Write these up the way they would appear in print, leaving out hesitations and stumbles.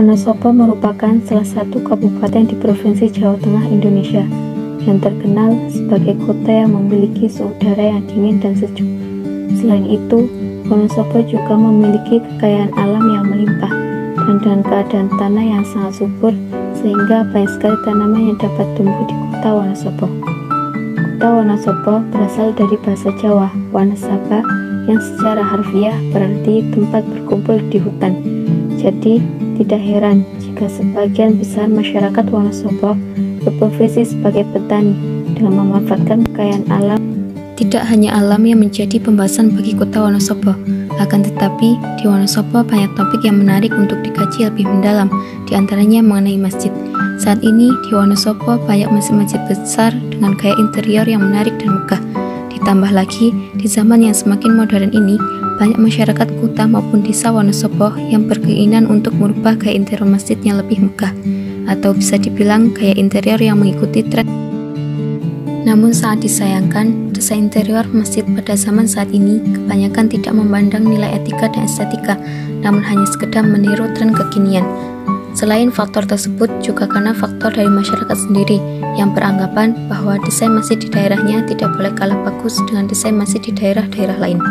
Wonosobo merupakan salah satu kabupaten di Provinsi Jawa Tengah, Indonesia, yang terkenal sebagai kota yang memiliki suhu udara yang dingin dan sejuk. Selain itu, Wonosobo juga memiliki kekayaan alam yang melimpah dan dengan keadaan tanah yang sangat subur, sehingga banyak sekali tanaman yang dapat tumbuh di kota Wonosobo. Kota Wonosobo berasal dari bahasa Jawa, Wanasaba, yang secara harfiah berarti tempat berkumpul di hutan. Jadi, tidak heran jika sebagian besar masyarakat Wonosobo berprofesi sebagai petani dengan memanfaatkan kekayaan alam. Tidak hanya alam yang menjadi pembahasan bagi kota Wonosobo, akan tetapi di Wonosobo banyak topik yang menarik untuk dikaji lebih mendalam, diantaranya mengenai masjid. Saat ini di Wonosobo banyak masjid-masjid besar dengan gaya interior yang menarik dan megah. Ditambah lagi, di zaman yang semakin modern ini, banyak masyarakat kota maupun desa Wonosobo yang berkeinginan untuk merubah gaya interior masjidnya lebih megah, atau bisa dibilang gaya interior yang mengikuti tren. Namun sangat disayangkan, desain interior masjid pada zaman saat ini kebanyakan tidak memandang nilai etika dan estetika, namun hanya sekedar meniru tren kekinian. Selain faktor tersebut, juga karena faktor dari masyarakat sendiri yang beranggapan bahwa desain masjid di daerahnya tidak boleh kalah bagus dengan desain masjid di daerah-daerah lain.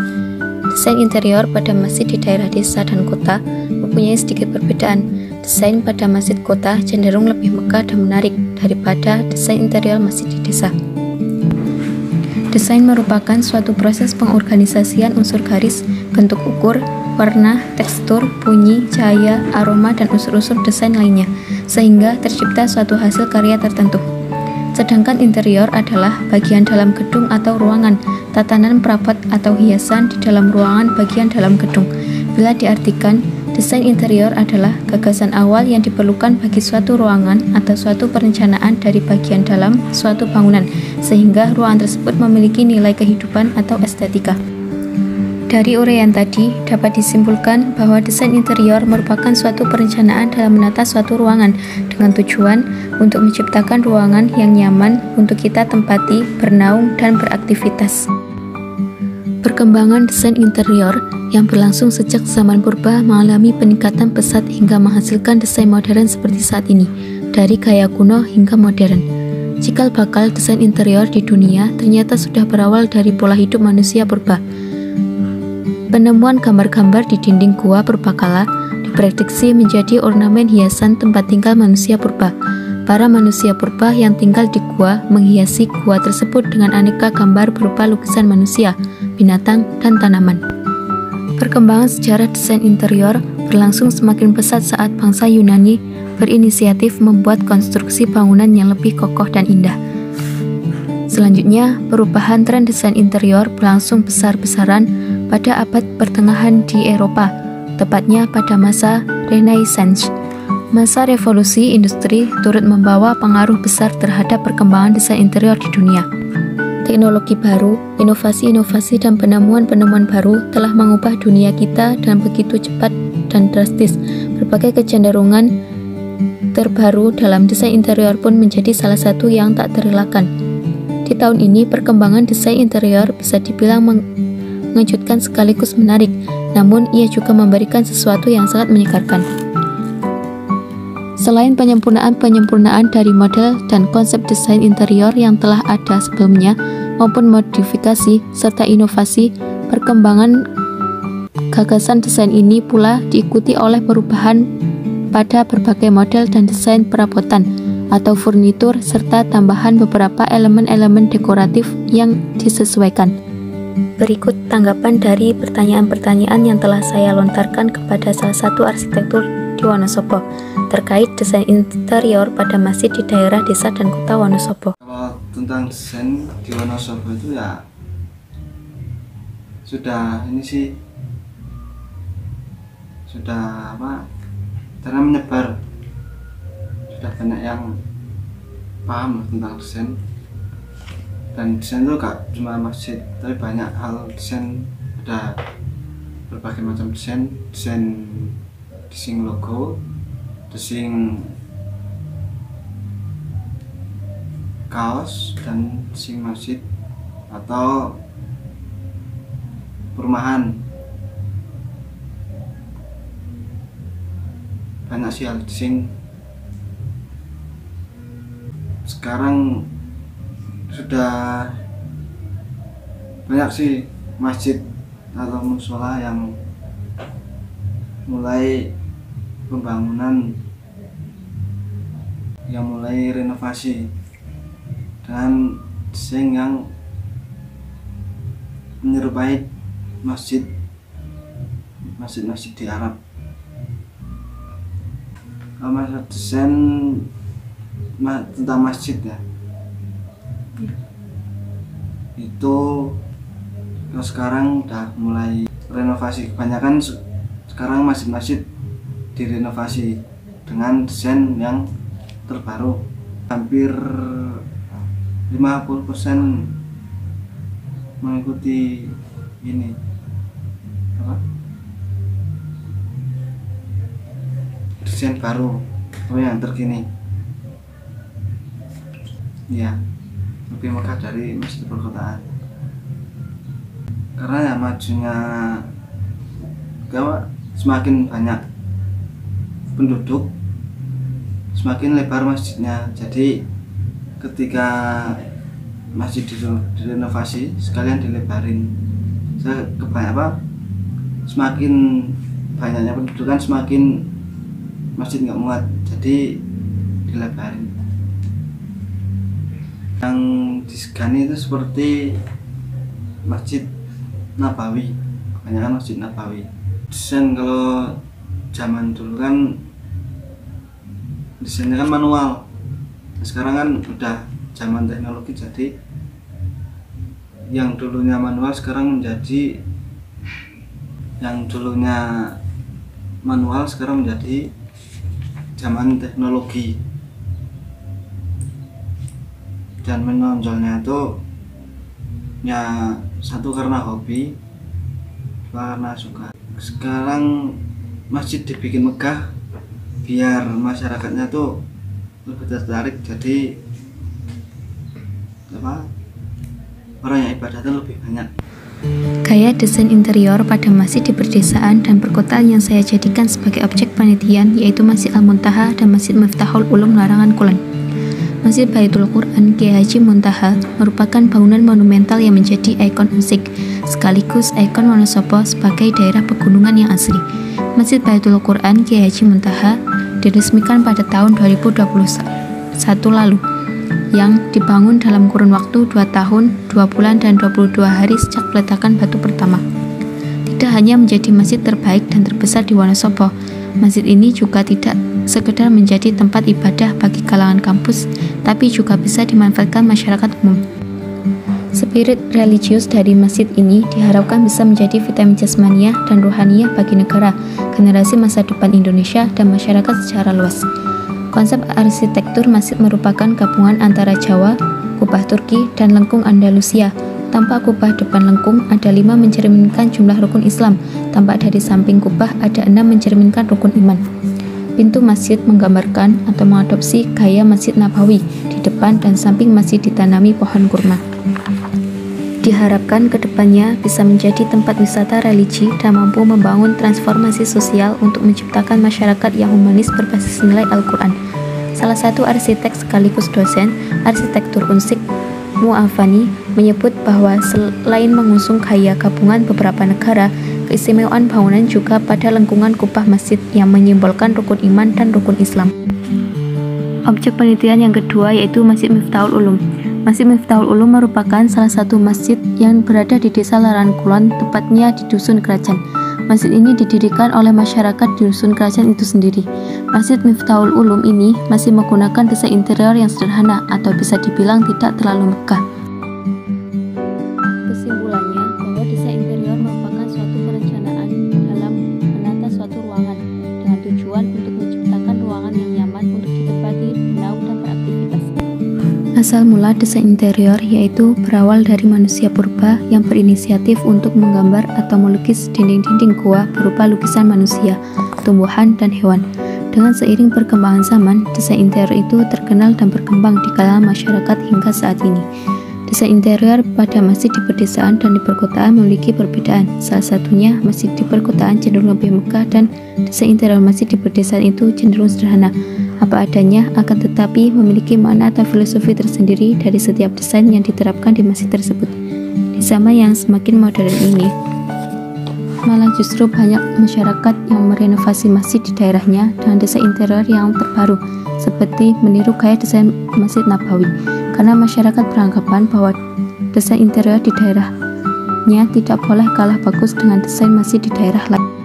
Desain interior pada masjid di daerah desa dan kota mempunyai sedikit perbedaan. Desain pada masjid kota cenderung lebih megah dan menarik daripada desain interior masjid di desa. Desain merupakan suatu proses pengorganisasian unsur garis, bentuk ukur, warna, tekstur, bunyi, cahaya, aroma, dan unsur-unsur desain lainnya, sehingga tercipta suatu hasil karya tertentu. Sedangkan interior adalah bagian dalam gedung atau ruangan, tatanan perabot atau hiasan di dalam ruangan bagian dalam gedung. Bila diartikan, desain interior adalah gagasan awal yang diperlukan bagi suatu ruangan atau suatu perencanaan dari bagian dalam suatu bangunan, sehingga ruangan tersebut memiliki nilai kehidupan atau estetika. Dari uraian tadi, dapat disimpulkan bahwa desain interior merupakan suatu perencanaan dalam menata suatu ruangan dengan tujuan untuk menciptakan ruangan yang nyaman untuk kita tempati, bernaung, dan beraktivitas. Perkembangan desain interior yang berlangsung sejak zaman purba mengalami peningkatan pesat hingga menghasilkan desain modern seperti saat ini, dari gaya kuno hingga modern. Cikal bakal desain interior di dunia ternyata sudah berawal dari pola hidup manusia purba. Penemuan gambar-gambar di dinding gua purbakala diprediksi menjadi ornamen hiasan tempat tinggal manusia purba. Para manusia purba yang tinggal di gua menghiasi gua tersebut dengan aneka gambar berupa lukisan manusia, binatang, dan tanaman. Perkembangan sejarah desain interior berlangsung semakin pesat saat bangsa Yunani berinisiatif membuat konstruksi bangunan yang lebih kokoh dan indah. Selanjutnya, perubahan tren desain interior berlangsung besar-besaran pada abad pertengahan di Eropa, tepatnya pada masa Renaissance. Masa revolusi industri turut membawa pengaruh besar terhadap perkembangan desain interior di dunia. Teknologi baru, inovasi-inovasi, dan penemuan-penemuan baru telah mengubah dunia kita dengan begitu cepat dan drastis. Berbagai kecenderungan terbaru dalam desain interior pun menjadi salah satu yang tak terelakkan. Di tahun ini, perkembangan desain interior bisa dibilang mengejutkan sekaligus menarik, namun ia juga memberikan sesuatu yang sangat menyegarkan. Selain penyempurnaan dari model dan konsep desain interior yang telah ada sebelumnya, maupun modifikasi serta inovasi, perkembangan gagasan desain ini pula diikuti oleh perubahan pada berbagai model dan desain perabotan atau furnitur serta tambahan beberapa elemen-elemen dekoratif yang disesuaikan. Berikut tanggapan dari pertanyaan-pertanyaan yang telah saya lontarkan kepada salah satu arsitektur di Wonosobo terkait desain interior pada masjid di daerah desa dan kota Wonosobo. Kalau tentang desain di Wonosobo itu ya sudah karena menyebar, sudah banyak yang paham tentang desain. Dan desain itu gak cuma masjid, tapi banyak hal desain, ada berbagai macam desain logo, desain kaos, dan desain masjid atau perumahan. Banyak banyak sih hal desain. Sekarang sudah banyak sih masjid atau musola yang mulai pembangunan, yang mulai renovasi dengan desain yang menyerupai masjid-masjid di Arab. Kalau masalah desain tentang masjid ya, itu sekarang udah mulai renovasi. Kebanyakan sekarang masjid-masjid direnovasi dengan desain yang terbaru. Hampir 50% mengikuti ini desain baru yang terkini. Ya, lebih megah dari masjid perkotaan. Karena ya majunya semakin banyak penduduk, semakin lebar masjidnya. Jadi ketika masjid direnovasi sekalian dilebarin. Semakin banyaknya penduduk kan semakin masjid nggak muat, jadi dilebarin. Yang disegani itu seperti Masjid Nabawi, kebanyakan Masjid Nabawi. Desain kalau zaman dulu kan desainnya kan manual, sekarang kan udah zaman teknologi, jadi yang dulunya manual sekarang menjadi zaman teknologi. Dan menonjolnya itu ya satu karena hobi, dua karena suka. Sekarang masjid dibikin megah biar masyarakatnya tuh lebih tertarik, jadi orang yang ibadah itu lebih banyak. Gaya desain interior pada masjid di perdesaan dan perkotaan yang saya jadikan sebagai objek penelitian yaitu Masjid Al-Muntaha dan Masjid Miftahul Ulum Larangan Kulon. Masjid Baitul Quran Kiai Haji Muntaha merupakan bangunan monumental yang menjadi ikon Unsik, sekaligus ikon Wonosobo sebagai daerah pegunungan yang asri. Masjid Baitul Quran Kiai Haji Muntaha diresmikan pada tahun 2021 lalu, yang dibangun dalam kurun waktu 2 tahun, 2 bulan, dan 22 hari sejak peletakan batu pertama. Tidak hanya menjadi masjid terbaik dan terbesar di Wonosobo, masjid ini juga tidak sekedar menjadi tempat ibadah bagi kalangan kampus, tapi juga bisa dimanfaatkan masyarakat umum. Spirit religius dari masjid ini diharapkan bisa menjadi vitamin jasmaniah dan rohaniah bagi negara, generasi masa depan Indonesia, dan masyarakat secara luas. Konsep arsitektur masjid merupakan gabungan antara Jawa, kubah Turki, dan lengkung Andalusia. Tampak kubah depan lengkung ada 5 mencerminkan jumlah rukun Islam, tampak dari samping kubah ada 6 mencerminkan rukun iman. Pintu masjid menggambarkan atau mengadopsi gaya Masjid Nabawi, di depan dan samping masjid ditanami pohon kurma. Diharapkan kedepannya bisa menjadi tempat wisata religi dan mampu membangun transformasi sosial untuk menciptakan masyarakat yang humanis berbasis nilai Al-Quran. Salah satu arsitek sekaligus dosen arsitektur Unsik, Mu'afani, menyebut bahwa selain mengusung gaya gabungan beberapa negara, keistimewaan bangunan juga pada lengkungan kubah masjid yang menyimbolkan rukun iman dan rukun Islam. Objek penelitian yang kedua yaitu Masjid Miftahul Ulum. Masjid Miftahul Ulum merupakan salah satu masjid yang berada di Desa Larangan Kulon, tepatnya di Dusun Kerajaan. Masjid ini didirikan oleh masyarakat di Dusun Kerajaan itu sendiri. Masjid Miftahul Ulum ini masih menggunakan desain interior yang sederhana atau bisa dibilang tidak terlalu megah. Kesimpulannya, bahwa desain interior merupakan suatu perencanaan dalam menata suatu ruangan dengan tujuan untuk menciptakan ruangan yang nyaman untuk ditempati, bernaung, dan beraktivitas. Asal mula desain interior yaitu berawal dari manusia purba yang berinisiatif untuk menggambar atau melukis dinding-dinding gua berupa lukisan manusia, tumbuhan, dan hewan. Dengan seiring perkembangan zaman, desain interior itu terkenal dan berkembang di kalangan masyarakat hingga saat ini. Desain interior pada masjid di pedesaan dan di perkotaan memiliki perbedaan. Salah satunya, masjid di perkotaan cenderung lebih megah dan desain interior masjid di pedesaan itu cenderung sederhana, apa adanya, akan tetapi memiliki makna atau filosofi tersendiri dari setiap desain yang diterapkan di masjid tersebut. Di zaman yang semakin modern ini, malah justru banyak masyarakat yang merenovasi masjid di daerahnya dengan desain interior yang terbaru, seperti meniru gaya desain Masjid Nabawi, karena masyarakat beranggapan bahwa desain interior di daerahnya tidak boleh kalah bagus dengan desain masjid di daerah lain.